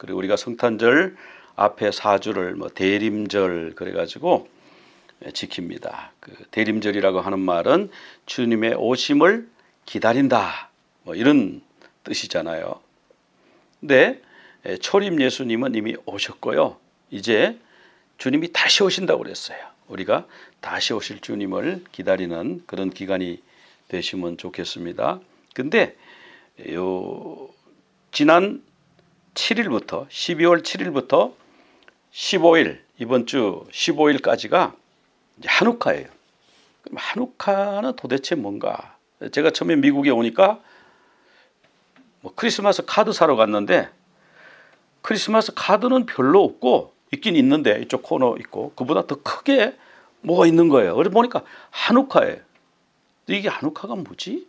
그리고 우리가 성탄절 앞에 4주를 뭐 대림절 그래가지고 지킵니다. 그 대림절이라고 하는 말은 주님의 오심을 기다린다, 뭐 이런 뜻이잖아요. 근데 초림 예수님은 이미 오셨고요. 이제 주님이 다시 오신다고 그랬어요. 우리가 다시 오실 주님을 기다리는 그런 기간이 되시면 좋겠습니다. 근데 지난 7일부터 12월 7일부터 15일, 이번 주 15일까지가 이제 한우카예요. 그럼 한우카는 도대체 뭔가? 제가 처음에 미국에 오니까 뭐 크리스마스 카드 사러 갔는데 크리스마스 카드는 별로 없고 있긴 있는데 이쪽 코너 있고 그보다 더 크게 뭐가 있는 거예요. 그래서 보니까 한우카예요. 이게 한우카가 뭐지?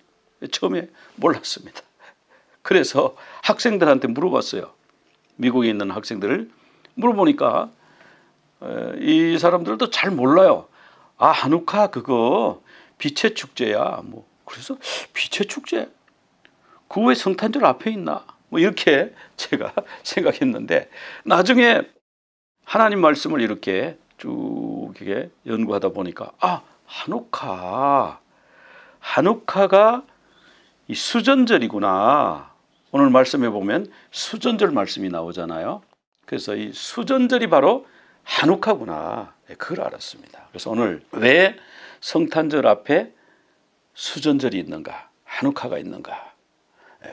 처음에 몰랐습니다. 그래서 학생들한테 물어봤어요. 미국에 있는 학생들을 물어보니까 이 사람들도 잘 몰라요. 아, 한우카 그거 빛의 축제야. 뭐 그래서 빛의 축제? 그 왜 성탄절 앞에 있나? 뭐 이렇게 제가 생각했는데 나중에 하나님 말씀을 이렇게 쭉 이렇게 연구하다 보니까 아, 한우카가 이 수전절이구나. 오늘 말씀해 보면 수전절 말씀이 나오잖아요. 그래서 이 수전절이 바로 한우카구나. 그걸 알았습니다. 그래서 오늘 왜 성탄절 앞에 수전절이 있는가, 한우카가 있는가,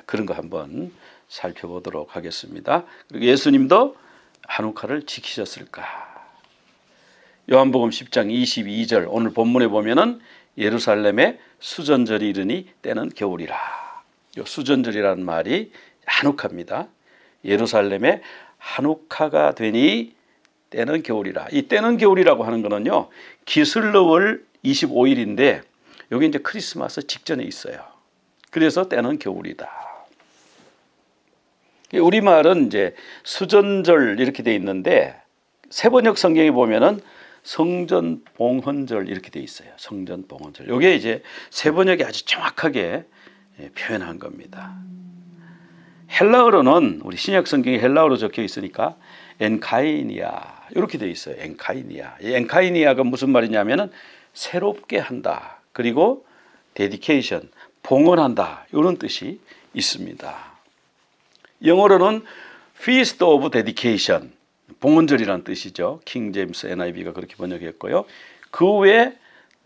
그런 거 한번 살펴보도록 하겠습니다. 그리고 예수님도 한우카를 지키셨을까? 요한복음 10장 22절 오늘 본문에 보면은 예루살렘에 수전절이 이르니 때는 겨울이라. 요 수전절이라는 말이 한우카입니다. 예루살렘에 한우카가 되니 때는 겨울이라. 이 때는 겨울이라고 하는 거는요, 기슬러월 25일인데 여기 이제 크리스마스 직전에 있어요. 그래서 때는 겨울이다. 우리말은 이제 수전절 이렇게 돼 있는데 세번역 성경에 보면은 성전봉헌절 이렇게 돼 있어요. 성전봉헌절. 이게 이제 세번역이 아주 정확하게 표현한 겁니다. 헬라어로는 우리 신약 성경에 헬라어로 적혀 있으니까 엔카이니아 이렇게 돼 있어요. 엔카이니아. 이 엔카이니아가 무슨 말이냐면은 새롭게 한다. 그리고 데디케이션, 봉헌한다. 이런 뜻이 있습니다. 영어로는 Feast of Dedication, 봉헌절이라는 뜻이죠. 킹 제임스 NIV가 그렇게 번역했고요. 그 외에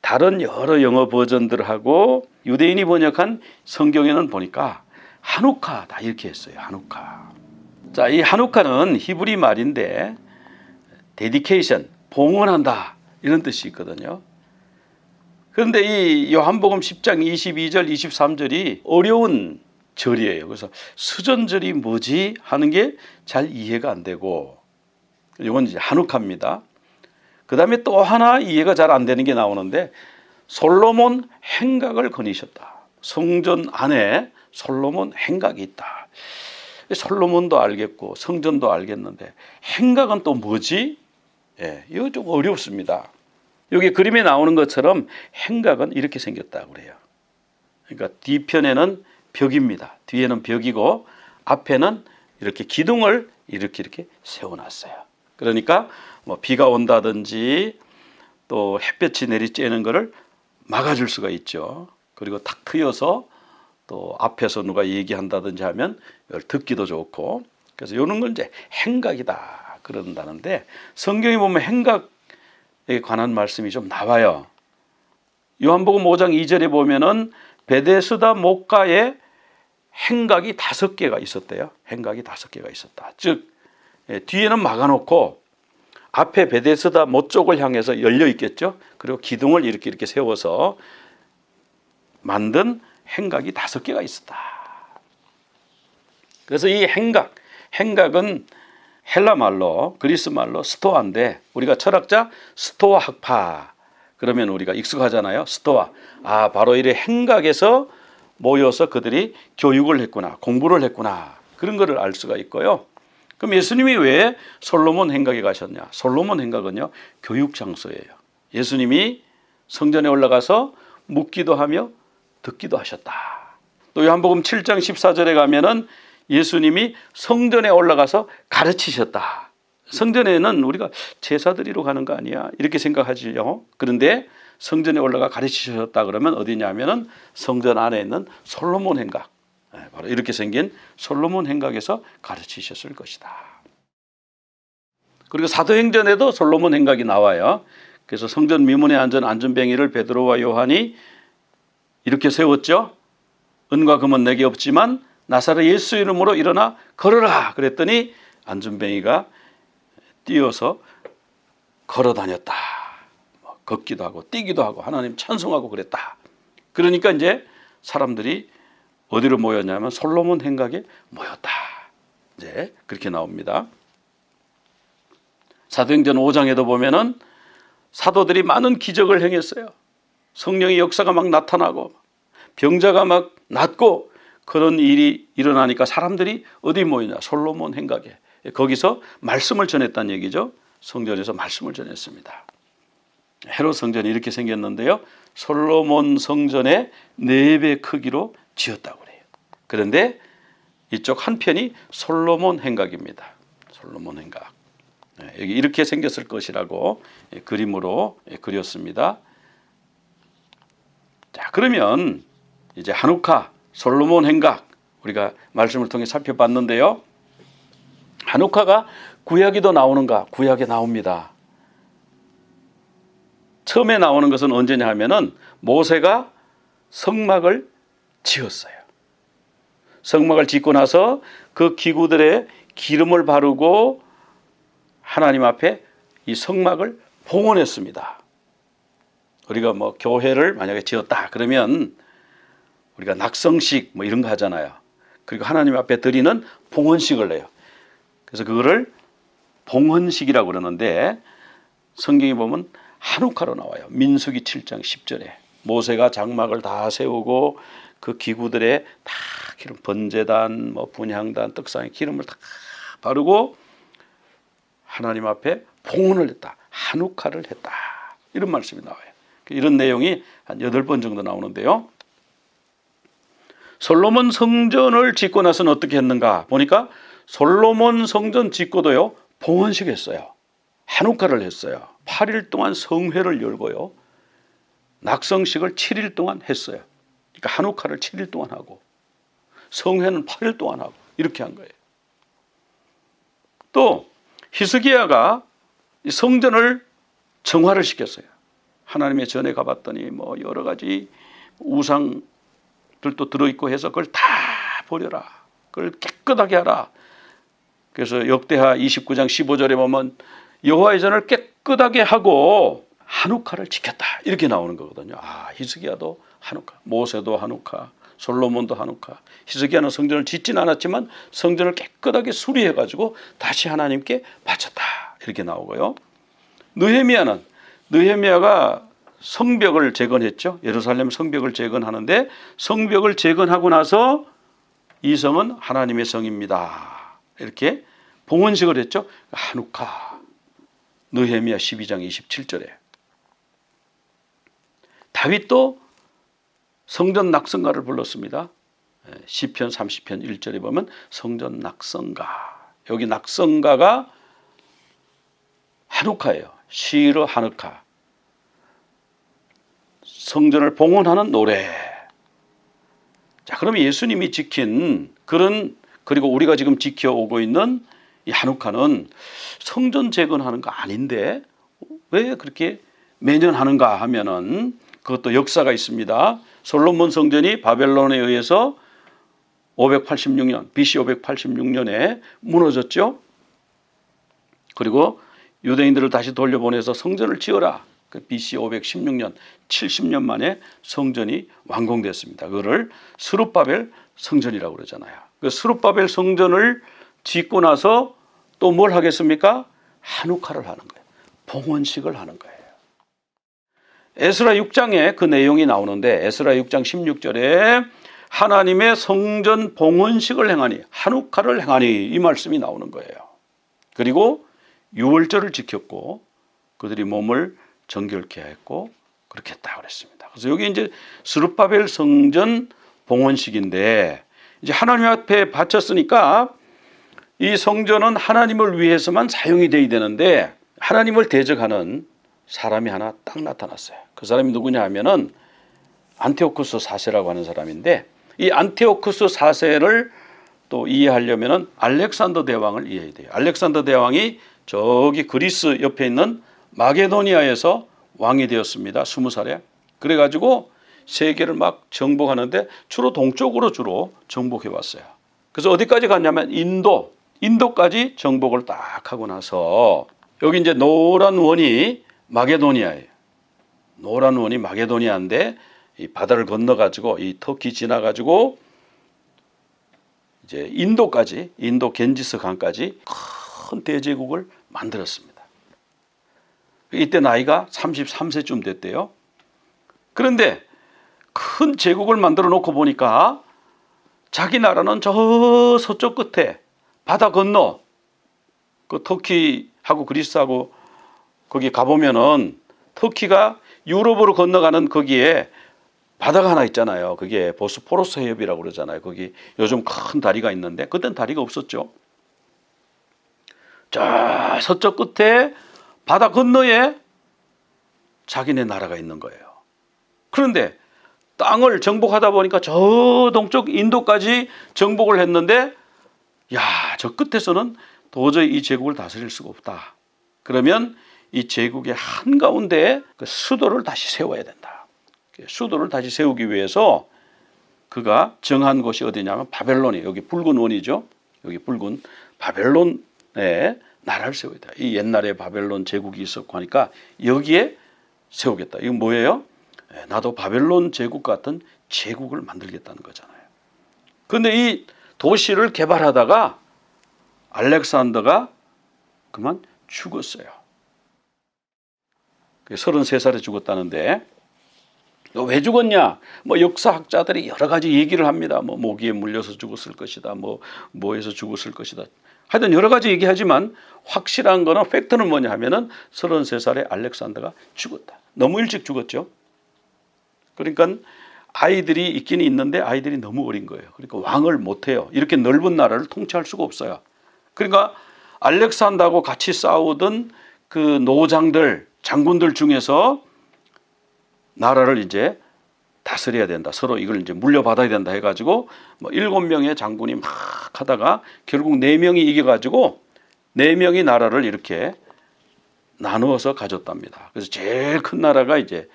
다른 여러 영어 버전들하고 유대인이 번역한 성경에는 보니까 한우카다 이렇게 했어요. 한우카. 자, 이 한우카는 히브리 말인데 데디케이션, 봉헌한다 이런 뜻이 있거든요. 그런데 이 요한복음 10장 22절, 23절이 어려운 절이에요. 그래서 수전절이 뭐지 하는 게 잘 이해가 안 되고, 이건 이제 한우카입니다. 그 다음에 또 하나 이해가 잘 안 되는 게 나오는데 솔로몬 행각을 거니셨다. 성전 안에 솔로몬 행각이 있다. 솔로몬도 알겠고 성전도 알겠는데 행각은 또 뭐지? 이거 좀 어렵습니다. 여기 그림에 나오는 것처럼 행각은 이렇게 생겼다고 그래요. 그러니까 뒤편에는 벽입니다. 뒤에는 벽이고 앞에는 이렇게 기둥을 이렇게 세워놨어요. 그러니까 뭐 비가 온다든지 또 햇볕이 내리쬐는 것을 막아줄 수가 있죠. 그리고 탁 트여서 또 앞에서 누가 얘기한다든지 하면 이걸 듣기도 좋고, 그래서 이런 건 이제 행각이다 그런다는데 성경에 보면 행각에 관한 말씀이 좀 나와요. 요한복음 5장 2절에 보면은 베데스다 목가에 행각이 5개가 있었대요. 행각이 5개가 있었다. 즉 뒤에는 막아놓고 앞에 베데스다 못 쪽을 향해서 열려 있겠죠. 그리고 기둥을 이렇게 세워서 만든 행각이 5개가 있었다. 그래서 이 행각은 헬라 말로, 그리스 말로 스토아인데 우리가 철학자 스토아 학파 그러면 우리가 익숙하잖아요. 스토아. 아, 바로 이 행각에서 모여서 그들이 교육을 했구나, 공부를 했구나, 그런 거를 알 수가 있고요. 그럼 예수님이 왜 솔로몬 행각에 가셨냐? 솔로몬 행각은요, 교육 장소예요. 예수님이 성전에 올라가서 묻기도 하며 듣기도 하셨다. 또 요한복음 7장 14절에 가면은 예수님이 성전에 올라가서 가르치셨다. 성전에는 우리가 제사 드리러 가는 거 아니야 이렇게 생각하지요. 그런데 성전에 올라가 가르치셨다 그러면 어디냐면은 성전 안에 있는 솔로몬 행각, 바로 이렇게 생긴 솔로몬 행각에서 가르치셨을 것이다. 그리고 사도행전에도 솔로몬 행각이 나와요. 그래서 성전 미문에 앉은 안전뱅이를 베드로와 요한이 이렇게 세웠죠. 은과 금은 내게 없지만 나사렛 예수 이름으로 일어나 걸어라 그랬더니 안전뱅이가 뛰어서 걸어 다녔다. 걷기도 하고 뛰기도 하고 하나님 찬송하고 그랬다. 그러니까 이제 사람들이 어디로 모였냐면 솔로몬 행각에 모였다. 이제 그렇게 나옵니다. 사도행전 5장에도 보면은 사도들이 많은 기적을 행했어요. 성령의 역사가 막 나타나고 병자가 막 낫고 그런 일이 일어나니까 사람들이 어디 모이냐? 솔로몬 행각에. 거기서 말씀을 전했다는 얘기죠. 성전에서 말씀을 전했습니다. 헤롯 성전이 이렇게 생겼는데요. 솔로몬 성전의 4배 크기로 지었다고 그래요. 그런데 이쪽 한편이 솔로몬 행각입니다. 솔로몬 행각. 여기 이렇게 생겼을 것이라고 그림으로 그렸습니다. 자, 그러면 이제 하누카, 솔로몬 행각 우리가 말씀을 통해 살펴봤는데요. 하누카가 구약에도 나오는가? 구약에 나옵니다. 처음에 나오는 것은 언제냐 하면은 모세가 성막을 지었어요. 성막을 짓고 나서 그 기구들에 기름을 바르고 하나님 앞에 이 성막을 봉헌했습니다. 우리가 뭐 교회를 만약에 지었다 그러면 우리가 낙성식 뭐 이런 거 하잖아요. 그리고 하나님 앞에 드리는 봉헌식을 내요. 그래서 그거를 봉헌식이라고 그러는데 성경에 보면 하누카로 나와요. 민수기 7장 10절에 모세가 장막을 다 세우고 그 기구들에 다 기름, 번제단, 뭐 분향단, 떡상에 기름을 다 바르고 하나님 앞에 봉헌을 했다. 하누카를 했다. 이런 말씀이 나와요. 이런 내용이 한 8번 정도 나오는데요. 솔로몬 성전을 짓고 나서는 어떻게 했는가 보니까 솔로몬 성전 짓고도요 봉헌식 했어요. 하누카를 했어요. 8일 동안 성회를 열고요. 낙성식을 7일 동안 했어요. 그러니까 하누카를 7일 동안 하고 성회는 8일 동안 하고 이렇게 한 거예요. 또 히스기야가 성전을 정화를 시켰어요. 하나님의 전에 가봤더니 뭐 여러 가지 우상들도 들어있고 해서 그걸 다 버려라. 그걸 깨끗하게 하라. 그래서 역대하 29장 15절에 보면 여호와의 전을 깨끗하게 하고 하누카를 지켰다. 이렇게 나오는 거거든요. 아, 히스기야도 하누카, 모세도 하누카, 솔로몬도 하누카. 히스기야는 성전을 짓진 않았지만 성전을 깨끗하게 수리해가지고 다시 하나님께 바쳤다. 이렇게 나오고요. 느헤미야가 성벽을 재건했죠. 예루살렘 성벽을 재건하는데 성벽을 재건하고 나서 이 성은 하나님의 성입니다. 이렇게 봉헌식을 했죠. 하누카. 느헤미야 12장 27절에. 다윗도 성전 낙성가를 불렀습니다. 시편 30편 1절에 보면 성전 낙성가. 여기 낙성가가 하누카예요. 시르 하누카. 성전을 봉헌하는 노래. 자, 그러면 예수님이 지킨 그리고 우리가 지금 지켜오고 있는 이 하누카는 성전 재건하는 거 아닌데 왜 그렇게 매년 하는가 하면은 그것도 역사가 있습니다. 솔로몬 성전이 바벨론에 의해서 586년, BC 586년에 무너졌죠. 그리고 유대인들을 다시 돌려보내서 성전을 지어라. 그 BC 516년, 70년 만에 성전이 완공됐습니다. 그거를 스룹바벨 성전이라고 그러잖아요. 그 스룹바벨 성전을 짓고 나서 또 뭘 하겠습니까? 하누카를 하는 거예요. 봉헌식을 하는 거예요. 에스라 6장에 그 내용이 나오는데 에스라 6장 16절에 하나님의 성전 봉헌식을 행하니 하누카를 행하니 이 말씀이 나오는 거예요. 그리고 유월절을 지켰고 그들이 몸을 정결케 했고 그렇게 했다고 그랬습니다. 그래서 여기 이제 스룹바벨 성전 봉헌식인데 이제 하나님 앞에 바쳤으니까 이 성전은 하나님을 위해서만 사용이 돼야 되는데 하나님을 대적하는 사람이 하나 딱 나타났어요. 그 사람이 누구냐 하면은 안티오쿠스 4세라고 하는 사람인데 이 안티오쿠스 4세를 또 이해하려면은 알렉산더 대왕을 이해해야 돼요. 알렉산더 대왕이 저기 그리스 옆에 있는 마게도니아에서 왕이 되었습니다. 20살에. 그래가지고 세계를 막 정복하는데 주로 동쪽으로 주로 정복해 왔어요. 그래서 어디까지 갔냐면 인도까지 정복을 딱 하고 나서 여기 이제 노란 원이 마게도니아예요. 노란 원이 마게도니아인데 이 바다를 건너가지고 이 터키 지나가지고 이제 인도까지 인도 겐지스 강까지 큰 대제국을 만들었습니다. 이때 나이가 33세쯤 됐대요. 그런데 큰 제국을 만들어 놓고 보니까 자기 나라는 저 서쪽 끝에 바다 건너 그 터키하고 그리스하고 거기 가보면은 터키가 유럽으로 건너가는 거기에 바다가 하나 있잖아요. 그게 보스포러스 해협이라고 그러잖아요. 거기 요즘 큰 다리가 있는데 그땐 다리가 없었죠. 저 서쪽 끝에 바다 건너에 자기네 나라가 있는 거예요. 그런데 땅을 정복하다 보니까 저 동쪽 인도까지 정복을 했는데 야, 저 끝에서는 도저히 이 제국을 다스릴 수가 없다. 그러면 이 제국의 한가운데에 그 수도를 다시 세워야 된다. 수도를 다시 세우기 위해서 그가 정한 곳이 어디냐면 바벨론이에요. 여기 붉은 원이죠. 여기 붉은 바벨론에 나라를 세워야 돼. 이 옛날에 바벨론 제국이 있었고 하니까 여기에 세우겠다. 이건 뭐예요? 나도 바벨론 제국 같은 제국을 만들겠다는 거잖아요. 그런데 이 도시를 개발하다가 알렉산더가 그만 죽었어요. 33살에 죽었다는데 왜 죽었냐? 뭐 역사학자들이 여러 가지 얘기를 합니다. 뭐 모기에 물려서 죽었을 것이다. 뭐해서 죽었을 것이다. 하여튼 여러 가지 얘기하지만 확실한 거는 팩트는 뭐냐 하면은 33살에 알렉산더가 죽었다. 너무 일찍 죽었죠. 그러니까 아이들이 있기는 있는데 아이들이 너무 어린 거예요. 그러니까 왕을 못해요. 이렇게 넓은 나라를 통치할 수가 없어요. 그러니까 알렉산더하고 같이 싸우던 그 노장들, 장군들 중에서 나라를 이제 다스려야 된다. 서로 이걸 이제 물려받아야 된다 해가지고 뭐 7명의 장군이 막 하다가 결국 4명이 이겨가지고 4명이 나라를 이렇게 나누어서 가졌답니다. 그래서 제일 큰 나라가 이제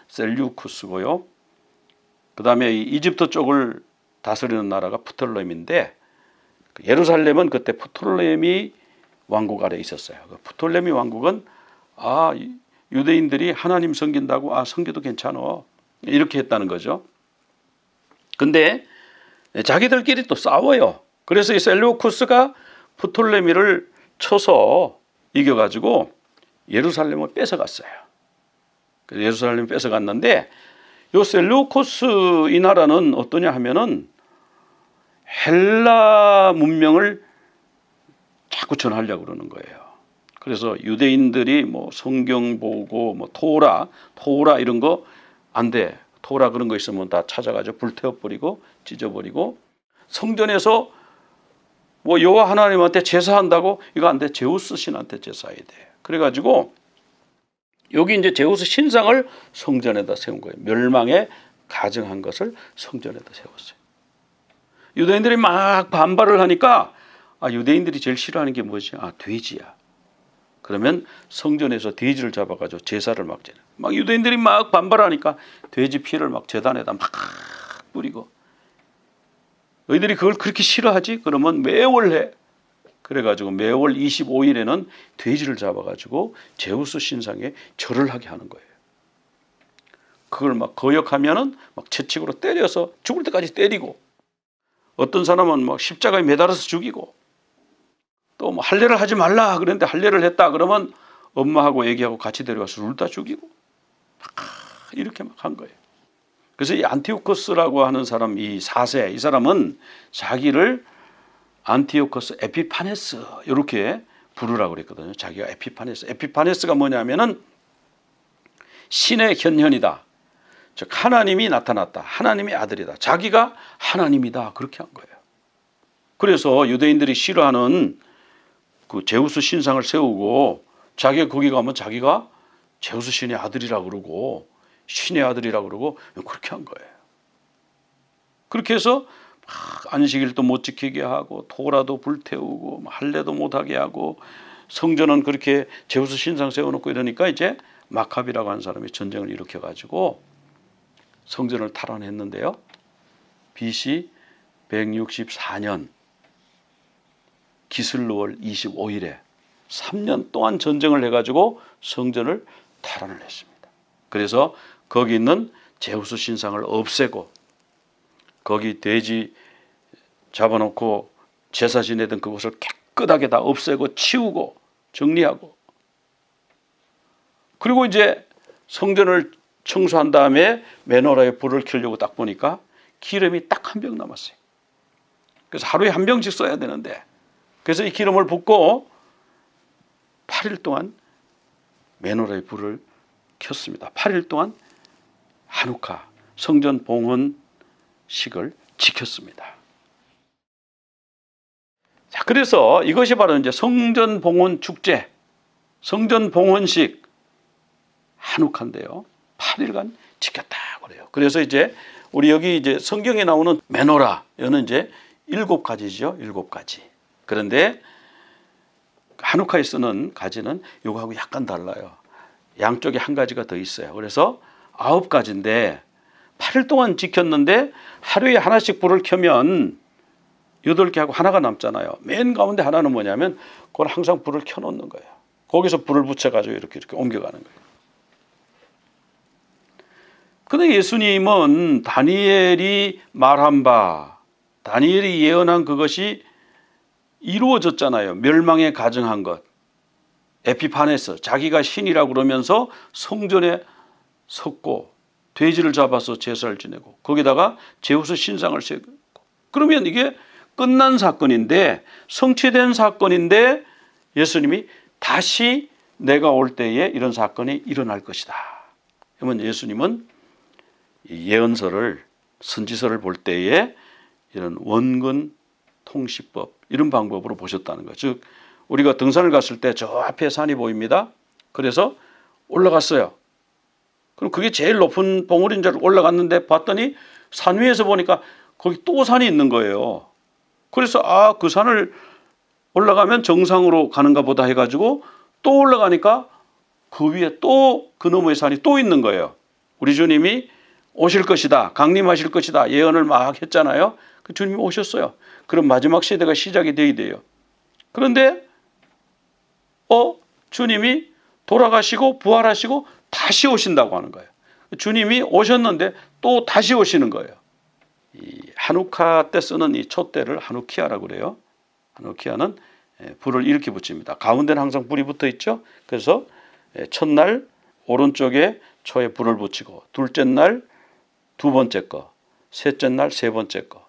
셀류쿠스고요. 그 다음에 이집트 쪽을 다스리는 나라가 프톨레미인데 예루살렘은 그때 프톨레미 왕국 아래 있었어요. 프톨레미 왕국은 유대인들이 하나님 섬긴다고 섬겨도 괜찮아 이렇게 했다는 거죠. 근데 자기들끼리 또 싸워요. 그래서 이 셀류쿠스가 프톨레미를 쳐서 이겨가지고 예루살렘을 뺏어갔어요. 그래서 예루살렘을 뺏어갔는데 요 셀류쿠스 이 나라는 어떠냐 하면은 헬라 문명을 자꾸 전하려고 그러는 거예요. 그래서 유대인들이 뭐 성경 보고 뭐 토라 이런 거 안 돼. 토라 그런 거 있으면 다 찾아가지고 불태워버리고 찢어버리고 성전에서 뭐 여호와 하나님한테 제사한다고 이거 안 돼. 제우스 신한테 제사해야 돼. 그래가지고 여기 이제 제우스 신상을 성전에다 세운 거예요. 멸망에 가증한 것을 성전에다 세웠어요. 유대인들이 막 반발을 하니까 유대인들이 제일 싫어하는 게 뭐지? 돼지야. 그러면 성전에서 돼지를 잡아가지고 제사를 막 지내. 막 유대인들이 막 반발하니까 돼지 피를 막 제단에다 막 뿌리고. 너희들이 그걸 그렇게 싫어하지? 그러면 매월 해. 그래가지고 매월 25일에는 돼지를 잡아가지고 제우스 신상에 절을 하게 하는 거예요. 그걸 막 거역하면은 막 채찍으로 때려서 죽을 때까지 때리고, 어떤 사람은 막 십자가에 매달아서 죽이고, 또 뭐 할례를 하지 말라 그랬는데 할례를 했다 그러면 엄마하고 애기하고 같이 데려가서 둘 다 죽이고 이렇게 막 한 거예요. 그래서 이 안티오코스라고 하는 사람, 이 4세 이 사람은 자기를 안티오코스 에피파네스 이렇게 부르라고 그랬거든요. 자기가 에피파네스가 뭐냐면은 신의 현현이다. 즉 하나님이 나타났다. 하나님의 아들이다. 자기가 하나님이다. 그렇게 한 거예요. 그래서 유대인들이 싫어하는 그 제우스 신상을 세우고 자기가 거기 가면 자기가 제우스 신의 아들이라 그러고 신의 아들이라 그러고 그렇게 한 거예요. 그렇게 해서 막 안식일도 못 지키게 하고 토라도 불태우고 할례도 못하게 하고 성전은 그렇게 제우스 신상 세워놓고 이러니까 이제 마카비라고 하는 사람이 전쟁을 일으켜가지고 성전을 탈환했는데요. BC 164년 기슬루월 25일에 3년 동안 전쟁을 해가지고 성전을 탈환을 했습니다. 그래서 거기 있는 제우스 신상을 없애고 거기 돼지 잡아놓고 제사 지내던 그곳을 깨끗하게 다 없애고 치우고 정리하고 그리고 이제 성전을 청소한 다음에 메노라에 불을 켜려고 딱 보니까 기름이 딱 한 병 남았어요. 그래서 하루에 한 병씩 써야 되는데 그래서 이 기름을 붓고 8일 동안 메노라에 불을 켰습니다. 8일 동안 하누카 성전 봉헌식을 지켰습니다. 자, 그래서 이것이 바로 이제 성전 봉헌 축제, 성전 봉헌식 하누카인데요. 8일간 지켰다고 그래요. 그래서 이제 우리 여기 이제 성경에 나오는 메노라, 이거는 이제 7가지죠. 7가지. 그런데 하누카에 쓰는 가지는 이거하고 약간 달라요. 양쪽에 한 가지가 더 있어요. 그래서 9가지인데 8일 동안 지켰는데 하루에 하나씩 불을 켜면 8개 하고 하나가 남잖아요. 맨 가운데 하나는 뭐냐면 그걸 항상 불을 켜놓는 거예요. 거기서 불을 붙여가지고 이렇게 옮겨가는 거예요. 근데 예수님은 다니엘이 말한 바, 다니엘이 예언한 그것이 이루어졌잖아요. 멸망에 가증한 것. 에피파네스, 자기가 신이라고 그러면서 성전에 섰고 돼지를 잡아서 제사를 지내고 거기다가 제우스 신상을 세우고 그러면 이게 끝난 사건인데 성취된 사건인데 예수님이 다시 내가 올 때에 이런 사건이 일어날 것이다. 그러면 예수님은 예언서를 선지서를 볼 때에 이런 원근 통시법 이런 방법으로 보셨다는 거죠. 즉 우리가 등산을 갔을 때 저 앞에 산이 보입니다. 그래서 올라갔어요. 그럼 그게 제일 높은 봉우리인 줄 올라갔는데 봤더니 산 위에서 보니까 거기 또 산이 있는 거예요. 그래서 그 산을 올라가면 정상으로 가는가 보다 해가지고 또 올라가니까 그 위에 또 그 너머의 산이 또 있는 거예요. 우리 주님이 오실 것이다, 강림하실 것이다 예언을 막 했잖아요. 그 주님이 오셨어요. 그럼 마지막 시대가 시작이 돼야 돼요. 그런데 주님이 돌아가시고 부활하시고 다시 오신다고 하는 거예요. 주님이 오셨는데 또 다시 오시는 거예요. 이 하누카 때 쓰는 이 촛대를 하누키아라고 그래요. 하누키아는 불을 이렇게 붙입니다. 가운데는 항상 불이 붙어 있죠. 그래서 첫날 오른쪽에 초에 불을 붙이고 둘째 날 두 번째 거, 셋째 날 세 번째 거,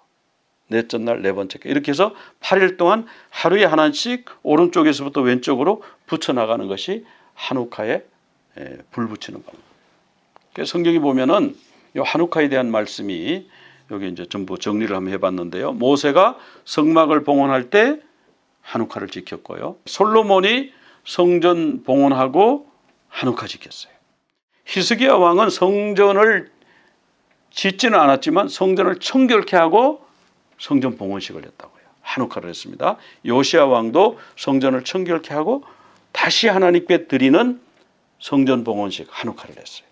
넷째 날 네 번째 거 이렇게 해서 8일 동안 하루에 하나씩 오른쪽에서부터 왼쪽으로 붙여나가는 것이 하누카에 불 붙이는 겁니다. 그래서 성경에 보면은 이 하누카에 대한 말씀이 여기 이제 전부 정리를 한번 해봤는데요. 모세가 성막을 봉헌할 때 하누카를 지켰고요. 솔로몬이 성전 봉헌하고 하누카 지켰어요. 히스기야 왕은 성전을 짓지는 않았지만 성전을 청결케 하고 성전 봉헌식을 했다고요. 하누카를 했습니다. 요시야 왕도 성전을 청결케 하고 다시 하나님께 드리는 성전 봉헌식 하누카를 했어요.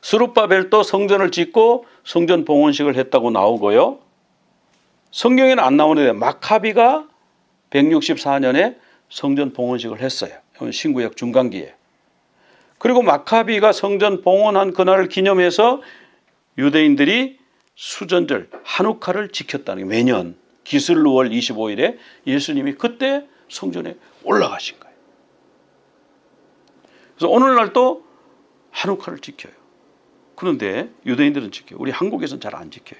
스룹바벨도 성전을 짓고 성전 봉헌식을 했다고 나오고요. 성경에는 안 나오는데 마카비가 164년에 성전 봉헌식을 했어요. 신구약 중간기에. 그리고 마카비가 성전 봉헌한 그날을 기념해서 유대인들이 수전절 하누카를 지켰다는 게 매년 기슬루월 25일에 예수님이 그때 성전에 올라가신 거예요. 그래서 오늘날도 하누카를 지켜요. 그런데 유대인들은 지켜요. 우리 한국에서는 잘 안 지켜요.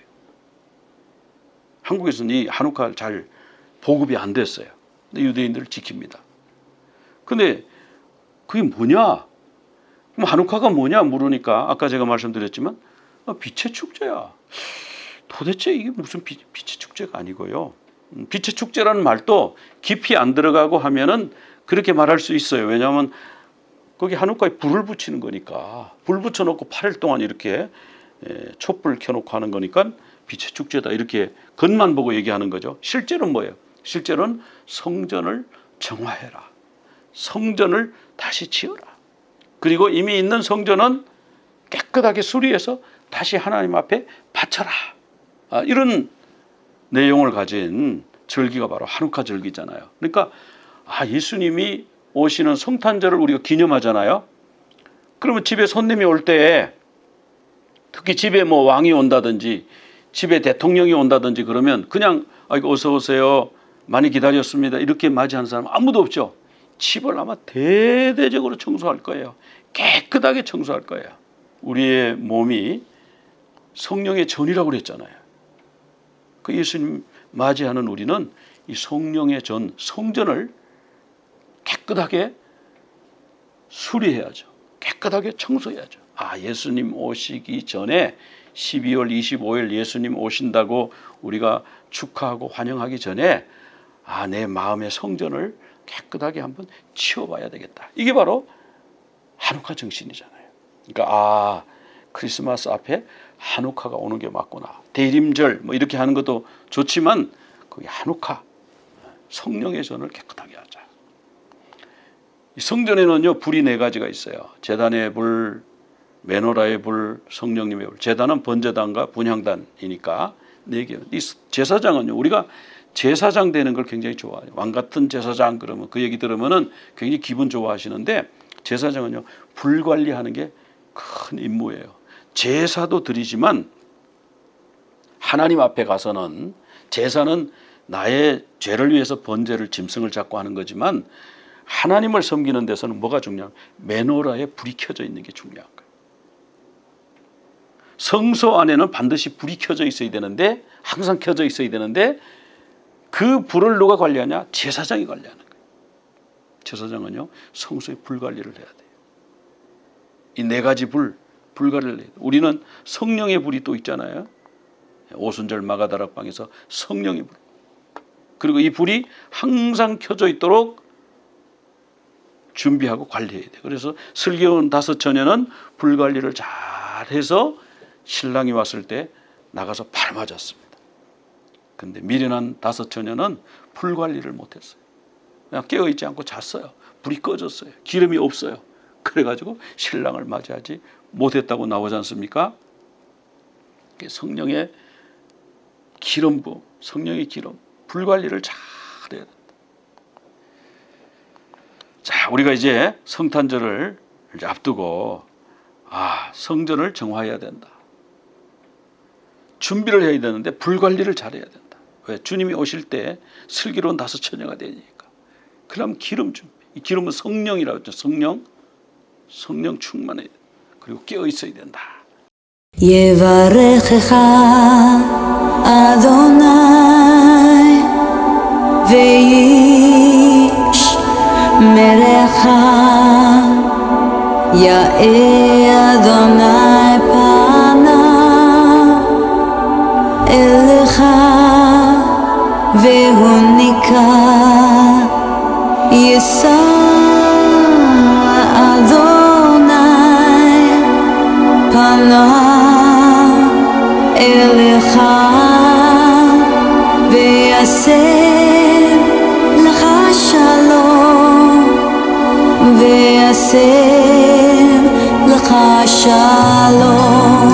한국에서는 이 하누카 잘 보급이 안 됐어요. 근데 유대인들을 지킵니다. 근데 그게 뭐냐? 그럼 하누카가 뭐냐 물으니까 아까 제가 말씀드렸지만 빛의 축제야. 도대체 이게 무슨 빛의 축제가 아니고요. 빛의 축제라는 말도 깊이 안 들어가고 하면은 그렇게 말할 수 있어요. 왜냐하면 거기 하누카에 불을 붙이는 거니까, 불 붙여놓고 8일 동안 이렇게 촛불 켜놓고 하는 거니까 빛의 축제다, 이렇게 겉만 보고 얘기하는 거죠. 실제로는 뭐예요? 실제로는 성전을 정화해라, 성전을 다시 지어라, 그리고 이미 있는 성전은 깨끗하게 수리해서 다시 하나님 앞에 바쳐라, 이런 내용을 가진 절기가 바로 하누카 절기잖아요. 그러니까 예수님이 오시는 성탄절을 우리가 기념하잖아요. 그러면 집에 손님이 올 때, 특히 집에 뭐 왕이 온다든지 집에 대통령이 온다든지 그러면 그냥 어서 오세요, 많이 기다렸습니다, 이렇게 맞이하는 사람 아무도 없죠. 집을 아마 대대적으로 청소할 거예요. 깨끗하게 청소할 거예요. 우리의 몸이 성령의 전이라고 그랬잖아요. 그 예수님 맞이하는 우리는 이 성령의 전, 성전을 깨끗하게 수리해야죠. 깨끗하게 청소해야죠. 예수님 오시기 전에 12월 25일 예수님 오신다고 우리가 축하하고 환영하기 전에 내 마음의 성전을 깨끗하게 한번 치워봐야 되겠다. 이게 바로 하누카 정신이잖아요. 그러니까 크리스마스 앞에 하누카가 오는 게 맞구나. 대림절 뭐 이렇게 하는 것도 좋지만 거기 하누카, 성령의 전을 깨끗하게 하자. 성전에는요 불이 4가지가 있어요. 제단의 불, 메노라의 불, 성령님의 불. 제단은 번제단과 분향단이니까 4개. 이 제사장은요, 우리가 제사장 되는 걸 굉장히 좋아해요. 왕 같은 제사장 그러면 그 얘기 들으면은 굉장히 기분 좋아하시는데, 제사장은요 불 관리하는 게 큰 임무예요. 제사도 드리지만 하나님 앞에 가서는, 제사는 나의 죄를 위해서 번제를 짐승을 잡고 하는 거지만 하나님을 섬기는 데서는 뭐가 중요하냐? 메노라에 불이 켜져 있는 게 중요한 거예요. 성소 안에는 반드시 불이 켜져 있어야 되는데, 항상 켜져 있어야 되는데, 그 불을 누가 관리하냐? 제사장이 관리하는 거예요. 제사장은요 성소의 불 관리를 해야 돼요. 이 4가지 불 관리를 해야 돼요. 우리는 성령의 불이 또 있잖아요. 오순절 마가다락방에서 성령의 불, 그리고 이 불이 항상 켜져 있도록 준비하고 관리해야 돼요. 그래서 슬기로운 5처녀는 불 관리를 잘해서 신랑이 왔을 때 나가서 바로 맞았습니다. 근데 미련한 5처녀는 불 관리를 못했어요. 그냥 깨어있지 않고 잤어요. 불이 꺼졌어요. 기름이 없어요. 그래가지고 신랑을 맞이하지 못했다고 나오지 않습니까? 성령의 기름 부음, 성령의 기름, 불 관리를 잘해야 된다. 자, 우리가 이제 성탄절을 이제 앞두고 성전을 정화해야 된다. 준비를 해야 되는데 불 관리를 잘해야 된다. 왜? 주님이 오실 때 슬기로운 5처녀가 되니까. 그럼 기름 준비. 이 기름은 성령이라고 했죠. 성령 충만해야 된다. 그리고 깨어 있어야 된다. יברכך אדוני וישמרך, יאר אדוני פניו אליך והוניקה, יישא אדוני פניו אליך ויעשה לך שלום, ויעשה לך שלום.